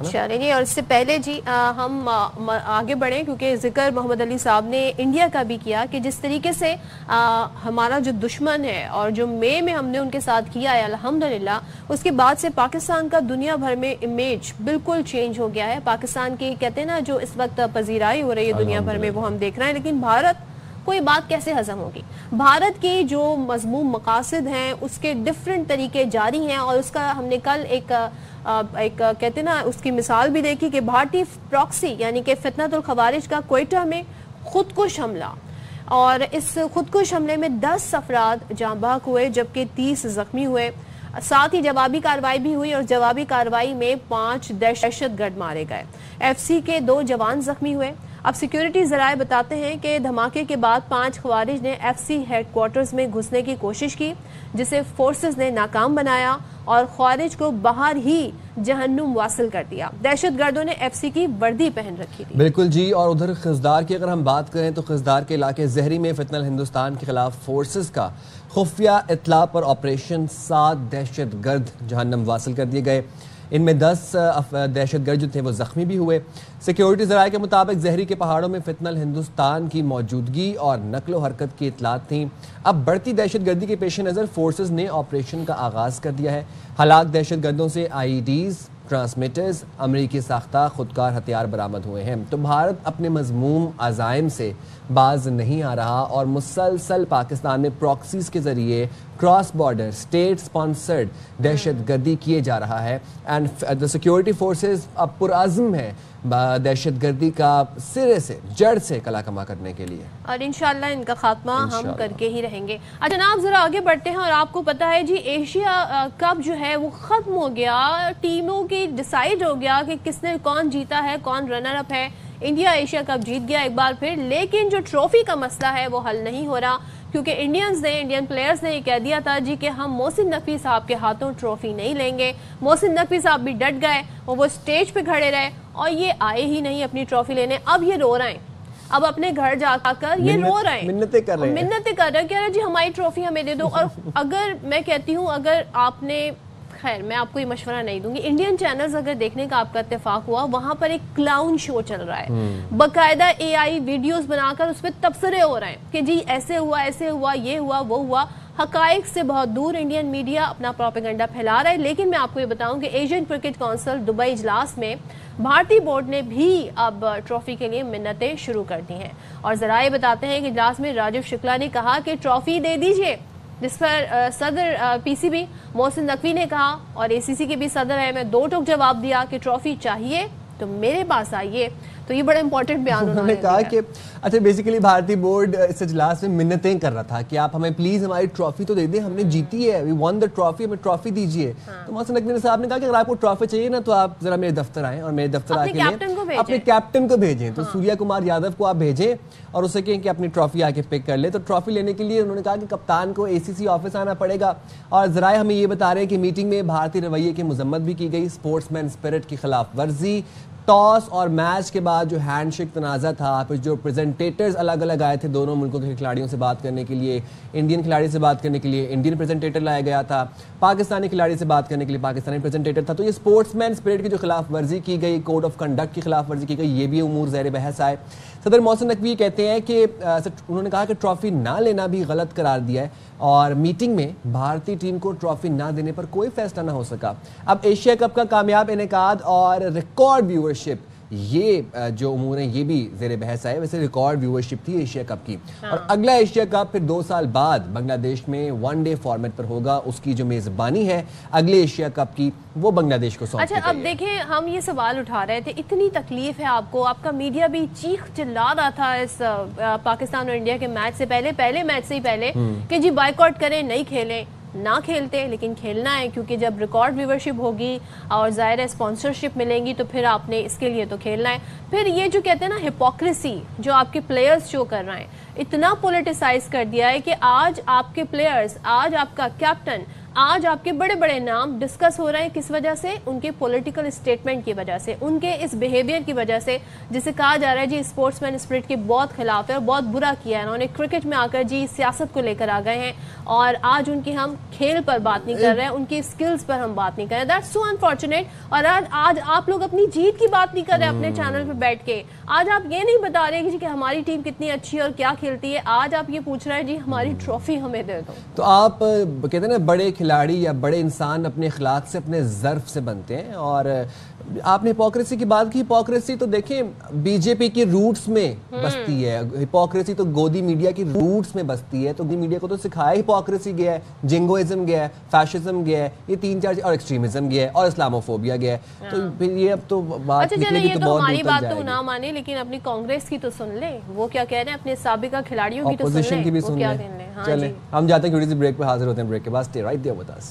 چلیے اور اس سے پہلے جی ہم آگے بڑھیں کیونکہ ذکر محمد علی صاحب نے انڈیا کا بھی کیا کہ جس طریقے سے ہمارا جو دشمن ہے اور جو مئی میں ہم نے ان کے ساتھ کیا ہے الحمدللہ اس کے بعد سے پاکستان کا دنیا بھر میں امیج بالکل چینج ہو گیا ہے. پاکستان کی کہتے ہیں نا جو اس وقت پذیرائی ہو رہی ہے دنیا بھر میں وہ ہم دیکھ رہے ہیں, لیکن بھارت کو یہ بات کیسے ہضم ہوگی؟ بھارت کی جو مضموم مقاصد ہیں اس کے ڈیفرنٹ طریقے جاری ہیں اور اس کا ہم نے کل ایک کہتے ہیں نا اس کی مثال بھی دیکھی کہ بھارتی پراکسی یعنی کہ فتنۃ الخوارج کا کوئٹہ میں خودکش حملہ, اور اس خودکش حملے میں 10 افراد جاں بحق ہوئے جبکہ 30 زخمی ہوئے. ساتھ ہی جوابی کارروائی بھی ہوئی اور جوابی کارروائی میں 5 دہشت گرد مارے گئے. ایف سی کے 2 جوان زخمی ہوئے. اب سیکیورٹی ذرائع بتاتے ہیں کہ دھماکے کے بعد 5 خوارج نے ایف سی ہیڈ کوارٹرز میں گھسنے کی کوشش کی جسے فورسز نے ناکام بنایا اور خوارج کو باہر ہی جہنم واصل کر دیا. دہشت گردوں نے ایف سی کی وردی پہن رکھی تھی. بالکل جی. اور ادھر خزدار کی اگر ہم بات کریں تو خزدار کے علاقے زہری میں فتنہ ہندوستان کے خلاف فورسز کا خفیہ اطلاع پر آپریشن 7 دہشت گرد جہنم واصل کر دیے گئے. ان میں 10 دہشت گرد جو تھے وہ زخمی بھی ہوئے. سیکیورٹی ذرائع کے مطابق زہری کے پہاڑوں میں فتنہ ہندوستان کی موجودگی اور نقل و حرکت کی اطلاعات تھیں. اب بڑھتی دہشت گردی کے پیش نظر فورسز نے آپریشن کا آغاز کر دیا ہے. ہلاک دہشت گردوں سے آئی ای ڈیز, ٹرانسمیٹرز, امریکی ساختہ خودکار ہتھیار برآمد ہوئے ہیں. تو بھارت اپنے مذموم عزائم سے باز نہیں آ رہا اور مسلسل پاکستان میں پراکسیز کے ذریعے کراس بارڈر اسٹیٹ سپانسرڈ دہشت گردی کیے جا رہا ہے. اینڈ دا سیکیورٹی فورسز اب پرعزم ہے دہشت گردی کا سرے سے جڑ سے کلا کما کرنے کے لیے, اور انشاءاللہ ان کا خاتمہ ہم کر کے ہی رہیں گے. جناب ذرا آگے بڑھتے ہیں اور آپ کو پتا ہے جی ایشیا کپ جو ہے وہ ختم ہو گیا, ٹیموں کی ڈیسائیڈ ہو گیا کہ کس نے کون جیتا ہے, کون رنر اپ ہے. انڈیا ایشیا کپ جیت گیا ایک بار پھر, لیکن جو ٹرافی کا مسئلہ ہے وہ حل نہیں ہو رہا کیونکہ انڈین پلیئرز نے یہ کہہ دیا تھا جی کہ ہم محسن نقوی صاحب کے ہاتھوں ٹرافی نہیں لیں گے. محسن نقوی صاحب بھی ڈٹ گئے اور وہ سٹیج پہ کھڑے رہے اور یہ آئے ہی نہیں اپنی ٹرافی لینے. اب یہ رو رہے ہیں, اب اپنے گھر جا کر یہ رو رہے ہیں, منتیں کر رہے ہیں, کہہ رہے جی ہماری ٹرافی ہمیں دے دو. اور اگر میں کہتی ہوں اگر آپ نے, خیر میں آپ کو یہ مشورہ نہیں دوں گی, انڈین چینلز اگر دیکھنے کا آپ کا اتفاق ہوا وہاں پر ایک کلاؤن شو چل رہا ہے, باقاعدہ اے آئی ویڈیوز بنا کر اس پہ تبصرے ہو رہے ہیں کہ جی ایسے ہوا, یہ ہوا, وہ ہوا. حقائق سے بہت دور انڈین میڈیا اپنا پروپیگنڈا پھیلا رہا ہے. لیکن میں آپ کو یہ بتاؤں کہ ایشین کرکٹ کونسل دبئی اجلاس میں بھارتی بورڈ نے بھی اب ٹرافی کے لیے منتیں شروع کر دی ہیں اور ذرائع بتاتے ہیں کہ اجلاس میں راجیو شکلا نے کہا کہ ٹرافی دے دیجئے, جس پر صدر پی سی بی محسن نقوی نے کہا اور اے سی سی کے بھی صدر ہیں, میں 2 ٹوک جواب دیا کہ ٹرافی چاہیے تو میرے پاس آئیے. تو یہ بڑا امپورٹنٹ بیان انہوں نے کہا کہ اچھا بیسیکلی بھارتی بورڈ اس اجلاس میں منتیں کر رہا تھا کہ آپ ہمیں پلیز ہماری ٹرافی تو دے دیں, ہم نے جیتی ہے, وی وان دا ٹرافی, ہمیں ٹرافی دیجیے. تو محسن نقوی صاحب نے کہا کہ اگر آپ کو ٹرافی چاہیے نا تو آپ ذرا میرے دفتر آئیں اور میرے دفتر آ کے اپنے کیپٹن کو بھیجیں. تو سوریا کمار یادو کو آپ بھیجیں اور اسے کہیں کہ اپنی ٹرافی آ کے پک کر لے. تو ٹرافی لینے کے لیے انہوں نے کہا کہ کپتان کو اے سی سی آفس آنا پڑے گا. اور ذرائع ہمیں یہ بتا رہے ہیں کہ میٹنگ میں بھارتی رویے کی مذمت بھی کی گئی, اسپورٹس مین اسپرٹ کی خلاف ورزی, ٹاس اور میچ کے بعد جو ہینڈ شیک تنازع تھا, پھر جو پریزنٹیٹرز الگ الگ آئے تھے دونوں ملکوں کے کھلاڑیوں سے بات کرنے کے لیے, انڈین کھلاڑی سے بات کرنے کے لیے انڈین پریزنٹیٹر لایا گیا تھا, پاکستانی کھلاڑی سے بات کرنے کے لیے پاکستانی پریزنٹیٹر تھا. تو یہ اسپورٹس مین اسپرٹ کی جو خلاف ورزی کی گئی, کوڈ آف کنڈکٹ کی خلاف ورزی کی گئی, یہ بھی امور زیر بحث آئے. صدر محسن نقوی کہتے ہیں کہ انہوں نے کہا کہ ٹرافی نہ لینا بھی غلط قرار دیا ہے اور میٹنگ میں بھارتی ٹیم کو ٹرافی نہ دینے پر کوئی فیصلہ نہ ہو سکا. اب ایشیا کپ کا کامیاب انعقاد اور ریکارڈ ویورشپ, یہ جو امور ہیں یہ بھی زیر بحث آئے. ویسے ریکارڈ ویورشپ تھی ایشیا کپ کی, اور اگلا ایشیا کپ پھر 2 سال بعد بنگلہ دیش میں 1 ڈے فارمیٹ پر ہوگا. اس کی جو میزبانی ہے اگلے ایشیا کپ کی وہ بنگلہ دیش کو سونپی گئی ہے. اچھا اب دیکھیں, ہم یہ سوال اٹھا رہے تھے, اتنی تکلیف ہے آپ کو, آپ کا میڈیا بھی چیخ چلا رہا تھا اس پاکستان اور انڈیا کے میچ سے پہلے میچ سے ہی پہلے کہ جی بائیکاٹ کریں, نہیں کھیلیں. نہ کھیلتے لیکن کھیلنا ہے کیونکہ جب ریکارڈ ویورشپ ہوگی اور ظاہر ہے اسپانسرشپ ملیں گی تو پھر آپ نے اس کے لیے تو کھیلنا ہے. پھر یہ جو کہتے ہیں نا ہپوکریسی جو آپ کے پلیئرز شو کر رہے ہیں, اتنا پولیٹیسائز کر دیا ہے کہ آج آپ کے پلیئرز, آج آپ کا کیپٹن آج آپ کے بڑے بڑے نام ڈسکس ہو رہے ہیں کس وجہ سے؟ ان کے پولیٹیکل اسٹیٹمنٹ کی وجہ سے، ان کے اس بیہیویئر کی وجہ سے، جسے کہا جا رہا ہے جی اسپورٹس مین اسپرٹ کے بہت خلاف ہے اور بہت برا کیا ہے انہوں نے، کرکٹ میں آ کر جی سیاست کو لے کر آ گئے ہیں، اور آج ان کی ہم کھیل پر بات نہیں کر رہے ہیں، ان کی اسکلز پر ہم بات نہیں کر رہے ہیں. That's so unfortunate. اور آج آپ لوگ اپنی جیت کی بات نہیں کر رہے اپنے چینل پہ بیٹھ کے، آج آپ یہ نہیں بتا رہے کہ ہماری ٹیم کتنی اچھی ہے اور کیا کھیلتی ہے، آج آپ یہ پوچھ رہے ہیں جی ہماری ٹرافی ہمیں دے دو. تو آپ کہتے ہیں نا بڑے کھلاڑی یا بڑے انسان اپنے اخلاق سے، اپنے ظرف سے بنتے ہیں. اور آپ نے ہپوکریسی کی بات کی، ہپوکریسی تو دیکھیں بی جے پی کی روٹس میں بستی ہے، ہپوکریسی تو گودی میڈیا کی روٹس میں بستی ہے. تو گودی میڈیا کو تو سکھایا ہپوکریسی گیا ہے، جنگوازم گیا ہے، فیشزم گیا ہے، یہ 3-4 اور ایکسٹریمزم گیا ہے اور اسلاموفوبیا گیا ہے. تو پھر یہ اب تو بات نکلے گی تو بہت ہماری بات تو نہ مانے، لیکن اپنی کانگریس کی تو سن لیں، وہ کیا کہہ رہے ہیں، اپنے سابقہ کھلاڑیوں کی تو سن لیں، وہ کیا کہہ رہے ہیں. چلیں ہم جاتے ہیں چھوٹی سی بریک پہ، حاضر ہوتے ہیں بریک کے بعد. Stay right there with us.